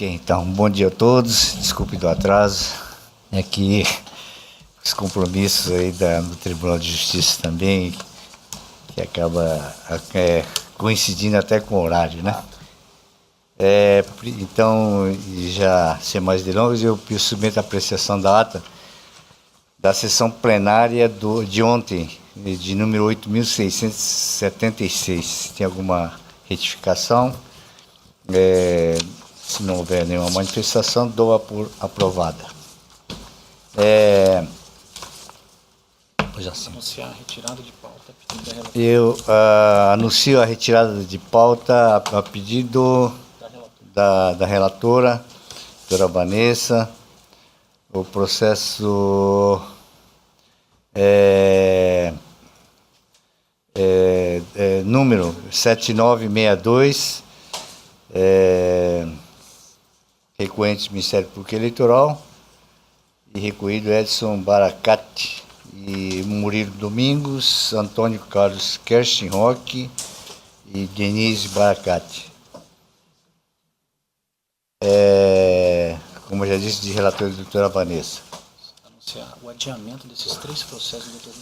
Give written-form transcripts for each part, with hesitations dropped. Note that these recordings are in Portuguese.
Ok, então, bom dia a todos, desculpe do atraso, é que os compromissos aí do Tribunal de Justiça também, que acaba coincidindo até com o horário, né? Então, já sem mais delongas, eu submeto a apreciação da ata da sessão plenária de ontem, de número 8.676. Tem alguma retificação? Se não houver nenhuma manifestação, dou-a por aprovada. Anunciar a retirada de pauta a pedido da relatora. Eu anuncio a retirada de pauta a pedido da relatora, doutora Vanessa. O processo número 7962, recorrente do Ministério Público Eleitoral, e recorrido Edson Baracate e Murilo Domingos, Antônio Carlos Kerstin-Roque e Denise Baracate. Como eu já disse, de relator da doutora Vanessa. Anunciar o adiamento desses 3 processos, doutor.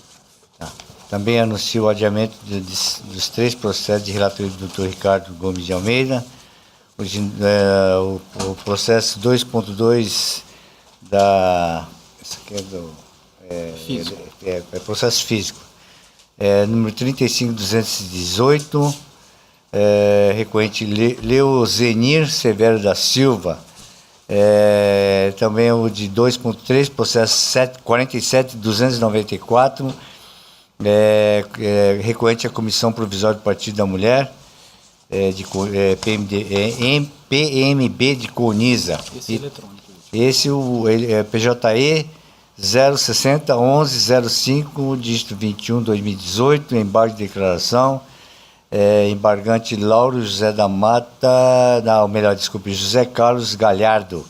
Também anuncio o adiamento dos 3 processos de relatoria do Dr. Ricardo Gomes de Almeida. O processo 2.2 Esse aqui é do... Físico. Processo físico. Número 35.218, recorrente Leozenir Severo da Silva. Também o de 2.3, processo 47.294, recorrente à Comissão Provisória do Partido da Mulher, PMB de Coniza. Esse é eletrônico. Esse é PJE 060-1105, dígito 21/2018, embargo de declaração, embargante Lauro José da Mata, José Carlos Galhardo,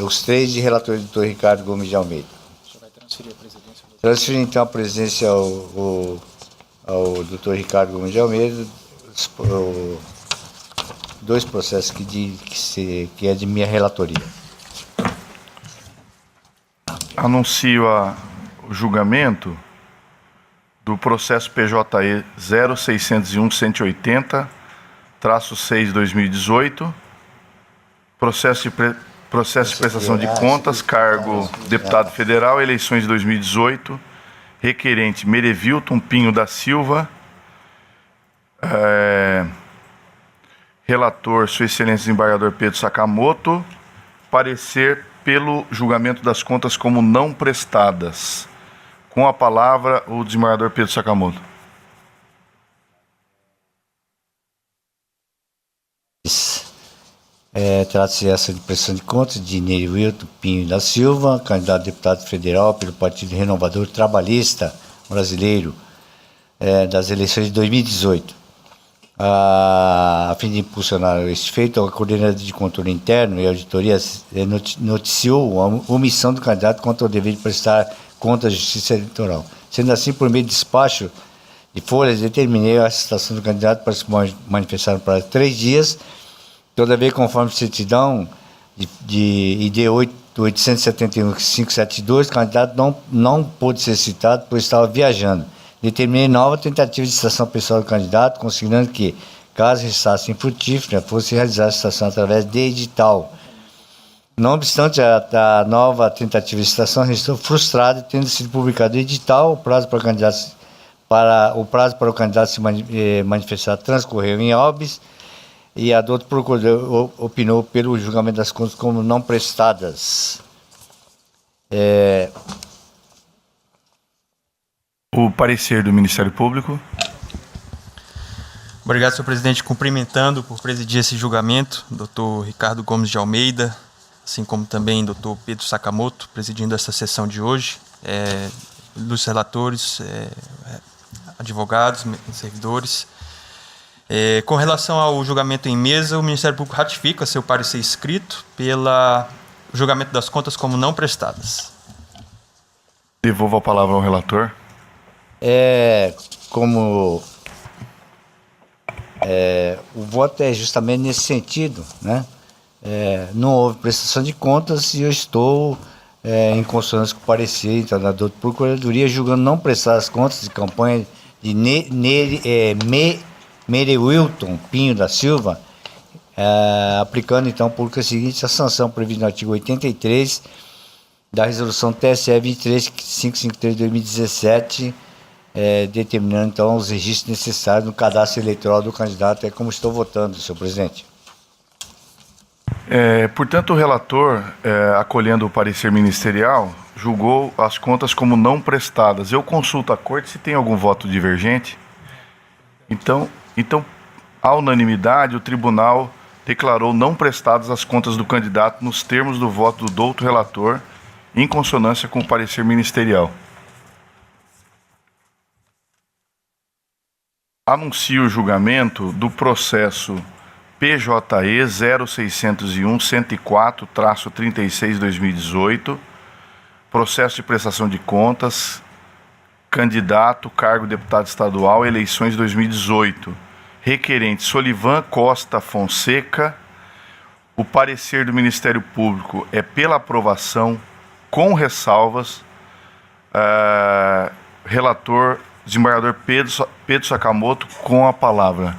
os 3 de relator do doutor Ricardo Gomes de Almeida. O senhor vai transferir a presidência? Transferir então a presidência ao doutor Ricardo Gomes de Almeida, 2 processos que é de minha relatoria. Anuncio o julgamento do processo PJE 0601-180-6/2018, processo de prestação de contas, cargo deputado federal, eleições de 2018, requerente Merevilton Pinho da Silva, relator Sua Excelência Desembargador Pedro Sakamoto, parecer pelo julgamento das contas como não prestadas. Com a palavra, o desembargador Pedro Sakamoto. Trata-se essa de prestação de contas de Nerilton Pinho da Silva, candidato a deputado federal pelo Partido Renovador Trabalhista Brasileiro, das eleições de 2018. A fim de impulsionar esse feito, a Coordenadora de Controle Interno e Auditoria noticiou a omissão do candidato quanto ao dever de prestar contas à Justiça Eleitoral. Sendo assim, por meio de despacho de folhas, determinei a citação do candidato para se manifestar no prazo de 3 dias, todavia, conforme certidão de ID 871-572, o candidato não pôde ser citado, pois estava viajando. Determinei nova tentativa de citação pessoal do candidato, consignando que, caso restasse infrutífera, fosse realizar a citação através de edital. Não obstante, a nova tentativa de citação restou frustrada, tendo sido publicado o edital. O prazo para o candidato se manifestar transcorreu em óbice, e a doutora procuradora opinou pelo julgamento das contas como não prestadas. O parecer do Ministério Público. Obrigado, senhor presidente. Cumprimentando por presidir esse julgamento, doutor Ricardo Gomes de Almeida, assim como também doutor Pedro Sakamoto, presidindo essa sessão de hoje, ilustres relatores, advogados, servidores. Com relação ao julgamento em mesa, o Ministério Público ratifica seu parecer escrito pelo julgamento das contas como não prestadas. Devolvo a palavra ao relator. Como o voto é justamente nesse sentido, né? não houve prestação de contas e eu estou em consonância com o parecer então, da Procuradoria, julgando não prestar as contas de campanha de Merewilton Pinho da Silva, aplicando então por que seguinte a sanção prevista no artigo 83 da resolução TSE 23553 de 2017, determinando então os registros necessários no cadastro eleitoral do candidato. É como estou votando, senhor presidente. Portanto, o relator, acolhendo o parecer ministerial, julgou as contas como não prestadas. Eu consulto a corte se tem algum voto divergente. Então, à unanimidade, o tribunal declarou não prestadas as contas do candidato nos termos do voto do douto relator, em consonância com o parecer ministerial. Anuncio o julgamento do processo PJE 0601-104-36-2018, processo de prestação de contas, candidato, cargo deputado estadual, eleições 2018, requerente Solivan Costa Fonseca. O parecer do Ministério Público é pela aprovação, com ressalvas. Relator, desembargador Pedro Sakamoto, com a palavra.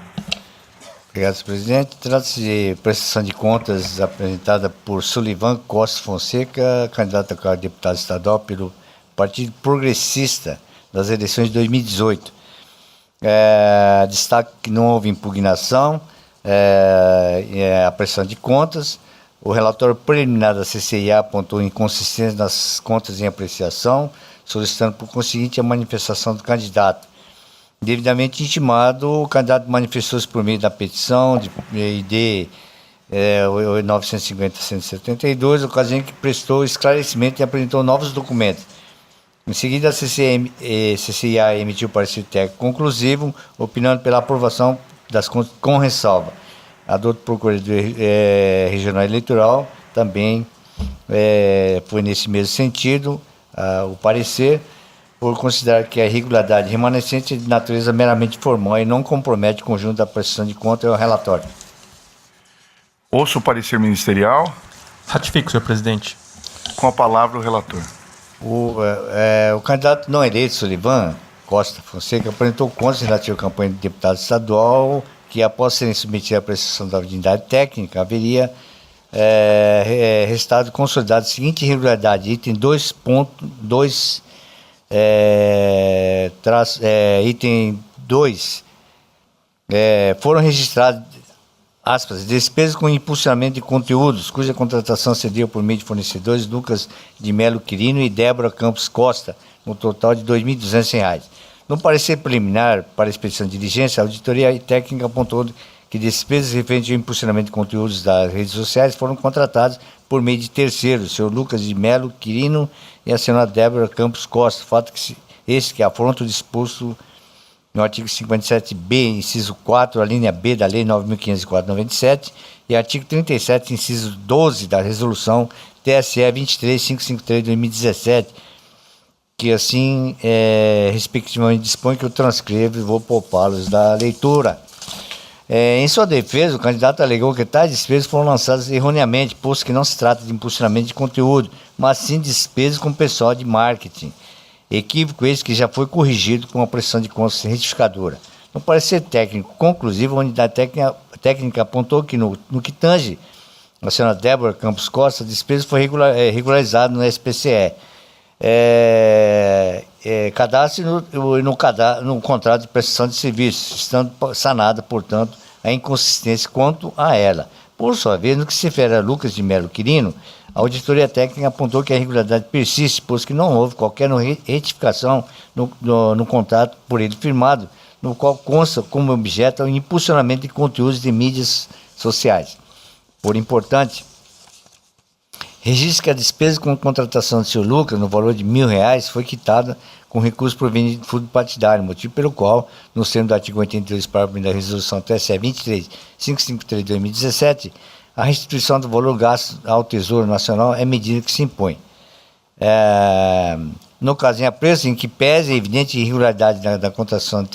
Obrigado, senhor presidente. Trata-se de prestação de contas apresentada por Solivan Costa Fonseca, candidato a cargo de deputado estadual pelo Partido Progressista das eleições de 2018. Destaque que não houve impugnação, a prestação de contas. O relatório preliminar da CCIA apontou inconsistências nas contas em apreciação, solicitando por conseguinte a manifestação do candidato. Devidamente intimado, o candidato manifestou-se por meio da petição de ID 950-172, ocasião em que prestou esclarecimento e apresentou novos documentos. Em seguida, a CCIA emitiu parecer técnico conclusivo, opinando pela aprovação das contas com ressalva. A do Procurador Regional Eleitoral também foi nesse mesmo sentido o parecer, por considerar que a irregularidade remanescente é de natureza meramente formal e não compromete o conjunto da prestação de contas e o relatório. Ouço o parecer ministerial. Ratifico, senhor presidente. Com a palavra o relator. O candidato não eleito, Solivan Costa Fonseca, apresentou contas relativas à campanha de deputado estadual que, após serem submetidas à prestação da unidade técnica, haveria restado consolidado a seguinte irregularidade: item 2.2, item 2, foram registrados, aspas, despesas com impulsionamento de conteúdos, cuja contratação se deu por meio de fornecedores Lucas de Melo Quirino e Débora Campos Costa, no total de R$ 2.200. No parecer preliminar para a expedição de diligência, a auditoria técnica apontou que despesas referentes ao impulsionamento de conteúdos das redes sociais foram contratadas por meio de terceiros, o senhor Lucas de Melo Quirino e a senhora Débora Campos Costa, fato que afronta o disposto no artigo 57b, inciso 4, a linha B da Lei 9.504/97 e artigo 37, inciso 12 da Resolução TSE 23553 de 2017, que assim, respectivamente, dispõe que eu transcrevo e vou poupá-los da leitura. Em sua defesa, o candidato alegou que tais despesas foram lançadas erroneamente, posto que não se trata de impulsionamento de conteúdo, mas sim de despesas com pessoal de marketing. Equívoco esse que já foi corrigido com a prestação de contas retificadora. No parecer técnico conclusivo, a unidade técnica apontou que, no que tange a senhora Débora Campos Costa, a despesa foi regularizada no SPCE. Cadastro no contrato de prestação de serviços, estando sanada, portanto, a inconsistência quanto a ela. Por sua vez, no que se refere a Lucas de Melo Quirino, a auditoria técnica apontou que a irregularidade persiste, pois que não houve qualquer retificação no contrato por ele firmado, no qual consta como objeto o impulsionamento de conteúdos de mídias sociais. Por importante, registra que a despesa com contratação de seu Lucas, no valor de R$1.000, foi quitada com recurso proveniente do fundo partidário, motivo pelo qual, no termo do artigo 82, parágrafo da Resolução TSE 23553 de 2017, a restituição do valor gasto ao Tesouro Nacional é medida que se impõe. No caso em apreço, em que pese a evidente irregularidade da contratação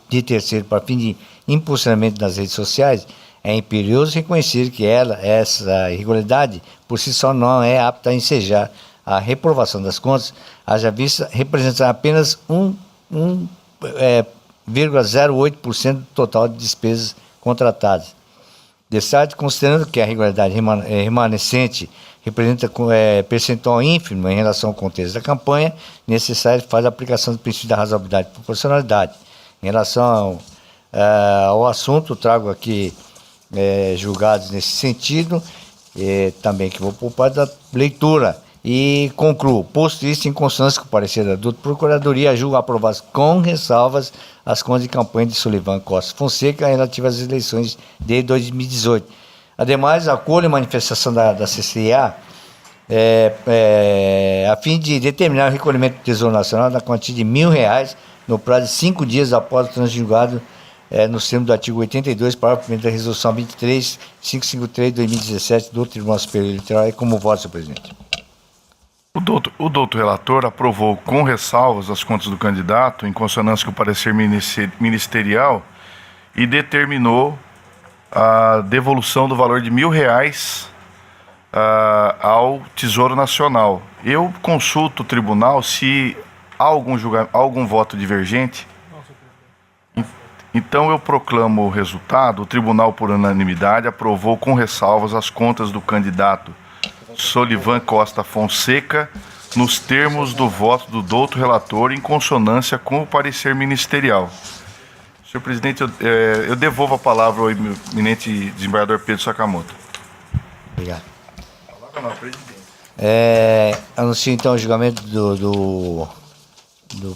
de terceiro para fim de impulsionamento das redes sociais, é imperioso reconhecer que essa irregularidade, por si só, não é apta a ensejar a reprovação das contas, haja vista representar apenas 0,08% do total de despesas contratadas. Destaque, considerando que a irregularidade remanescente representa percentual ínfimo em relação ao contexto da campanha, necessário faz a aplicação do princípio da razoabilidade e proporcionalidade. Em relação ao assunto, trago aqui julgados nesse sentido, também que vou poupar da leitura. E concluo, posto isso em consonância com o parecer da Doutora Procuradoria, julgo aprovadas com ressalvas as contas de campanha de Sullivan Costa Fonseca relativas às eleições de 2018. Ademais, acolho a manifestação da CCA a fim de determinar o recolhimento do Tesouro Nacional na quantia de R$1.000 no prazo de 5 dias após o transjulgado nos termos do artigo 82, parágrafo 1º da Resolução 23.553 de 2017 do Tribunal Superior Eleitoral. Como voto, senhor presidente. O doutor relator aprovou com ressalvas as contas do candidato, em consonância com o parecer ministerial, e determinou a devolução do valor de R$1.000 ao Tesouro Nacional. Eu consulto o tribunal se há algum voto divergente. Então eu proclamo o resultado. O tribunal, por unanimidade, aprovou com ressalvas as contas do candidato Sullivan Costa Fonseca, nos termos do voto do doutor relator, em consonância com o parecer ministerial. Senhor presidente, eu devolvo a palavra ao eminente desembargador Pedro Sakamoto. Obrigado. Palavra não, presidente. Anuncio então o julgamento do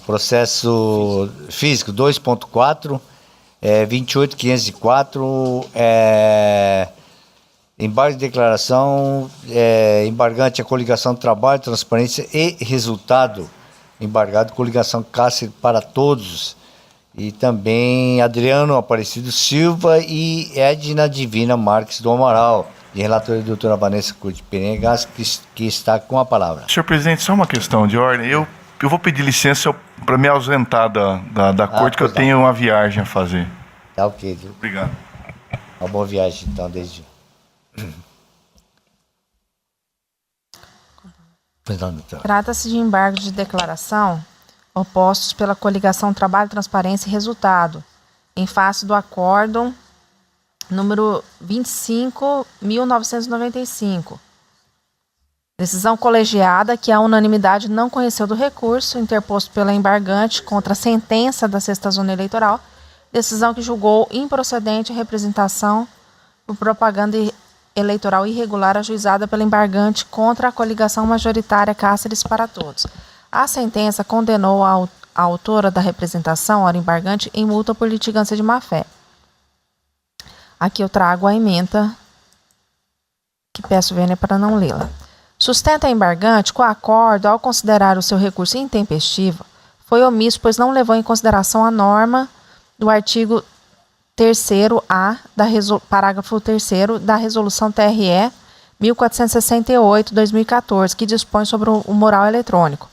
processo físico 2.4, 28.504, embargo de declaração, embargante a coligação Trabalho, Transparência e Resultado, embargado coligação Cárcere para Todos, e também Adriano Aparecido Silva e Edna Divina Marques do Amaral, de relatoria da doutora Vanessa Curti Penegas, que está com a palavra. Senhor presidente, só uma questão de ordem. Eu vou pedir licença para me ausentar da corte, que eu tenho uma viagem a fazer. Tá ok. Obrigado. Uma boa viagem, então, desde... Trata-se de embargos de declaração opostos pela coligação Trabalho, Transparência e Resultado, em face do acórdão número 25.995. Decisão colegiada que a unanimidade não conheceu do recurso interposto pela embargante contra a sentença da 6ª Zona Eleitoral, decisão que julgou improcedente a representação por propaganda eleitoral irregular ajuizada pela embargante contra a coligação majoritária Cáceres para Todos. A sentença condenou a autora da representação, ora embargante, em multa por litigância de má-fé. Aqui eu trago a ementa, que peço vênia para não lê-la. Sustenta a embargante com acordo ao considerar o seu recurso intempestivo, foi omisso, pois não levou em consideração a norma do artigo 3º-A, parágrafo 3º da Resolução TRE 1468/2014, que dispõe sobre o mural eletrônico.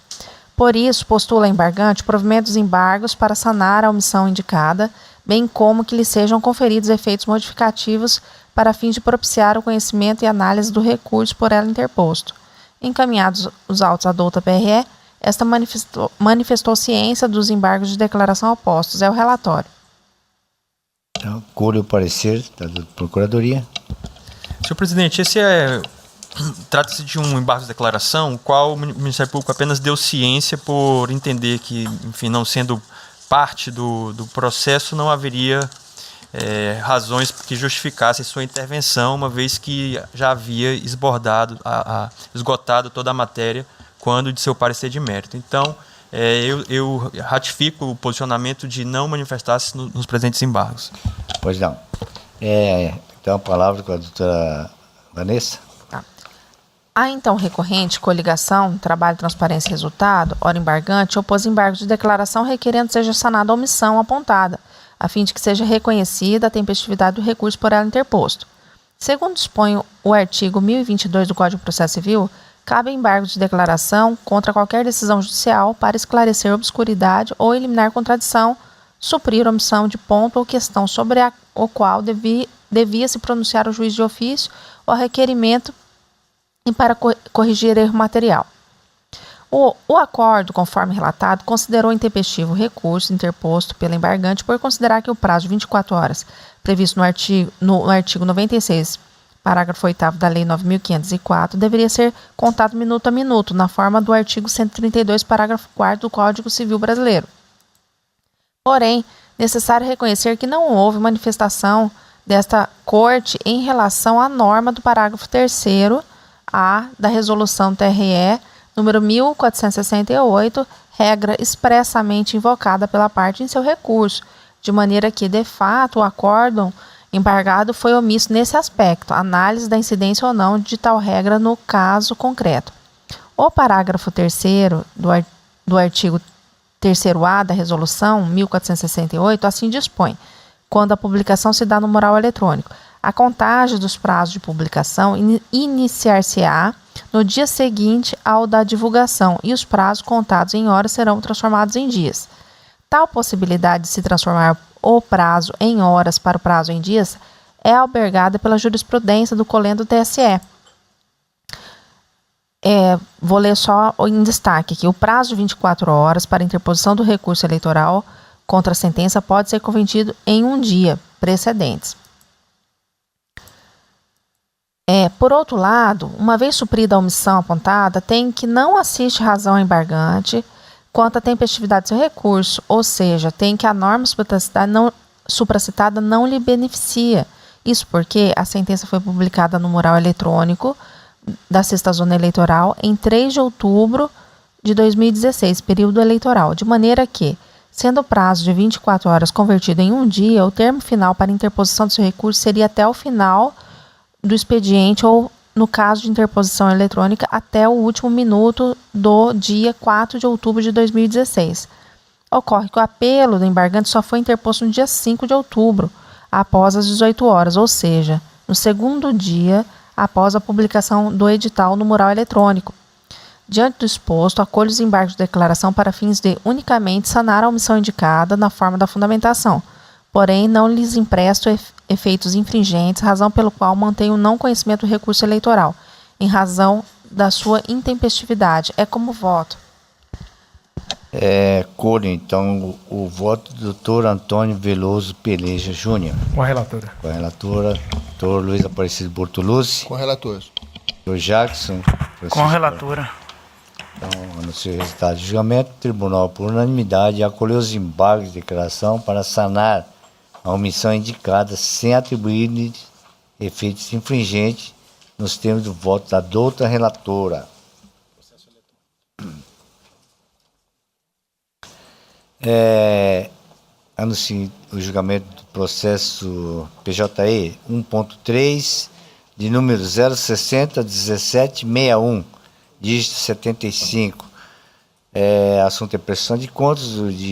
Por isso, postula a embargante provimento dos embargos para sanar a omissão indicada, bem como que lhe sejam conferidos efeitos modificativos para fins de propiciar o conhecimento e análise do recurso por ela interposto. Encaminhados os autos à douta PRE, esta manifestou ciência dos embargos de declaração opostos. É o relatório. Então, colho o parecer da Procuradoria. Senhor presidente, trata-se de um embargo de declaração, o qual o Ministério Público apenas deu ciência por entender que, enfim, não sendo parte do processo, não haveria razões que justificassem sua intervenção, uma vez que já havia esgotado toda a matéria quando de seu parecer de mérito. Então, eu ratifico o posicionamento de não manifestar-se nos presentes embargos. Pois não. Então, a palavra com a doutora Vanessa. A então recorrente, coligação, Trabalho, Transparência e Resultado, ora embargante, opôs embargo de declaração requerendo seja sanada a omissão apontada, a fim de que seja reconhecida a tempestividade do recurso por ela interposto. Segundo dispõe o artigo 1022 do Código de Processo Civil, cabe embargo de declaração contra qualquer decisão judicial para esclarecer obscuridade ou eliminar contradição, suprir omissão de ponto ou questão sobre o qual devia se pronunciar o juiz de ofício ou requerimento e para corrigir erro material. O acordo, conforme relatado, considerou intempestivo o recurso interposto pela embargante por considerar que o prazo de 24 horas previsto no artigo 96, parágrafo 8º da Lei 9.504, deveria ser contado minuto a minuto, na forma do artigo 132, parágrafo 4º do Código Civil Brasileiro. Porém, necessário reconhecer que não houve manifestação desta Corte em relação à norma do parágrafo 3º-A da Resolução TRE número 1468, regra expressamente invocada pela parte em seu recurso, de maneira que, de fato, o acórdão embargado foi omisso nesse aspecto, análise da incidência ou não de tal regra no caso concreto. O parágrafo 3º do artigo 3º-A da Resolução 1468 assim dispõe: quando a publicação se dá no mural eletrônico, a contagem dos prazos de publicação iniciar-se-á no dia seguinte ao da divulgação e os prazos contados em horas serão transformados em dias. Tal possibilidade de se transformar o prazo em horas para o prazo em dias é albergada pela jurisprudência do Colendo TSE. Vou ler só em destaque aqui. O prazo de 24 horas para interposição do recurso eleitoral contra a sentença pode ser convertido em um dia precedentes. Por outro lado, uma vez suprida a omissão apontada, tem que não assiste razão embargante quanto à tempestividade do seu recurso, ou seja, tem que a norma supracitada não lhe beneficia. Isso porque a sentença foi publicada no mural eletrônico da 6ª Zona Eleitoral em 3 de outubro de 2016, período eleitoral, de maneira que, sendo o prazo de 24 horas convertido em um dia, o termo final para interposição do seu recurso seria até o final do expediente ou, no caso de interposição eletrônica, até o último minuto do dia 4 de outubro de 2016. Ocorre que o apelo do embargante só foi interposto no dia 5 de outubro, após as 18 horas, ou seja, no segundo dia após a publicação do edital no mural eletrônico. Diante do exposto, acolho os embargos de declaração para fins de unicamente sanar a omissão indicada na forma da fundamentação, porém não lhes empresto efeitos infringentes, razão pelo qual mantenho o não conhecimento do recurso eleitoral, em razão da sua intempestividade. É como voto. Coro, então, o voto do doutor Antônio Veloso Peleja Júnior. Com a relatora. Com a relatora, doutor Luiz Aparecido Bortolucci. Com relator. Doutor Jackson. Com a relatora. Então, anunciou o resultado do julgamento. O tribunal, por unanimidade, acolheu os embargos de declaração para sanar a omissão indicada sem atribuir efeitos infringentes nos termos do voto da doutora relatora. Anuncio o julgamento do processo PJE 1.3, de número 060-1761, dígito 75. Assunto é prestação de contas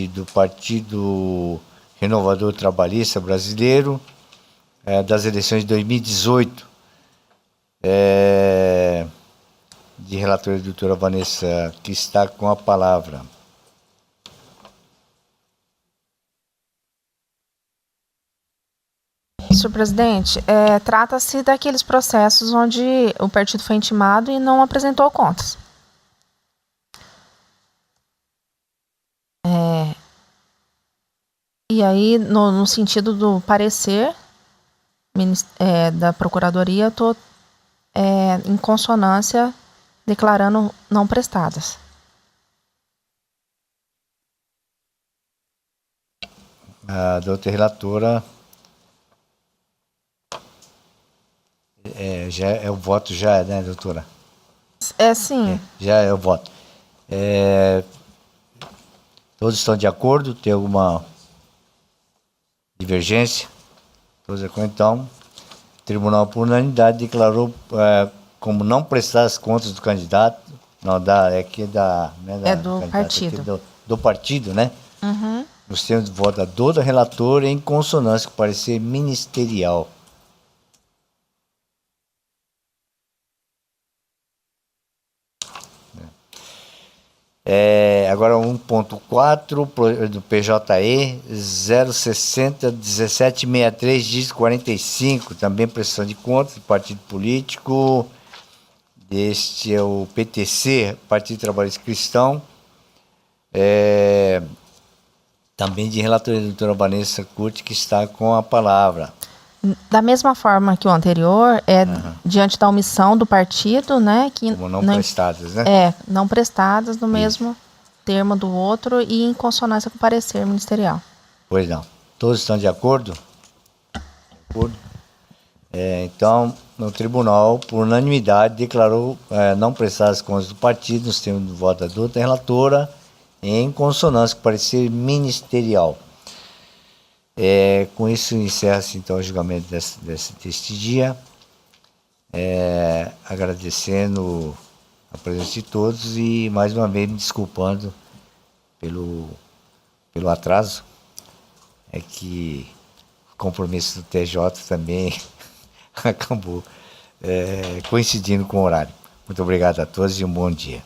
do Partido Renovador Trabalhista Brasileiro, das eleições de 2018. De relatora, doutora Vanessa, que está com a palavra. Senhor presidente, trata-se daqueles processos onde o partido foi intimado e não apresentou contas. E aí, no sentido do parecer da Procuradoria, eu estou em consonância declarando não prestadas. A doutora relatora, já é o voto, já, né, doutora? Sim. Já é o voto. Todos estão de acordo? Tem alguma divergência? Todos de acordo, então. O tribunal, por unanimidade, declarou como não prestar as contas do candidato. Não, do partido. Do partido, né? Uhum. Nos termos de voto da doutora relatora, em consonância com o parecer ministerial. Agora 1.4 do PJE 060 1763 dígito 45, também prestação de contas do partido político. Este é o PTC, Partido Trabalhista Cristão. Também de relatoria da doutora Vanessa Curti, que está com a palavra. Da mesma forma que o anterior, diante da omissão do partido, né? Que Como não prestadas, né? Não prestadas no mesmo termo do outro e em consonância com o parecer ministerial. Pois não. Todos estão de acordo? De acordo. Então, no tribunal, por unanimidade, declarou não prestadas as contas do partido, nos termos do voto da doutora relatora, em consonância com o parecer ministerial. Com isso, encerra-se então o julgamento deste dia. Agradecendo a presença de todos e, mais uma vez, me desculpando pelo atraso. É que o compromisso do TJ também acabou coincidindo com o horário. Muito obrigado a todos e um bom dia.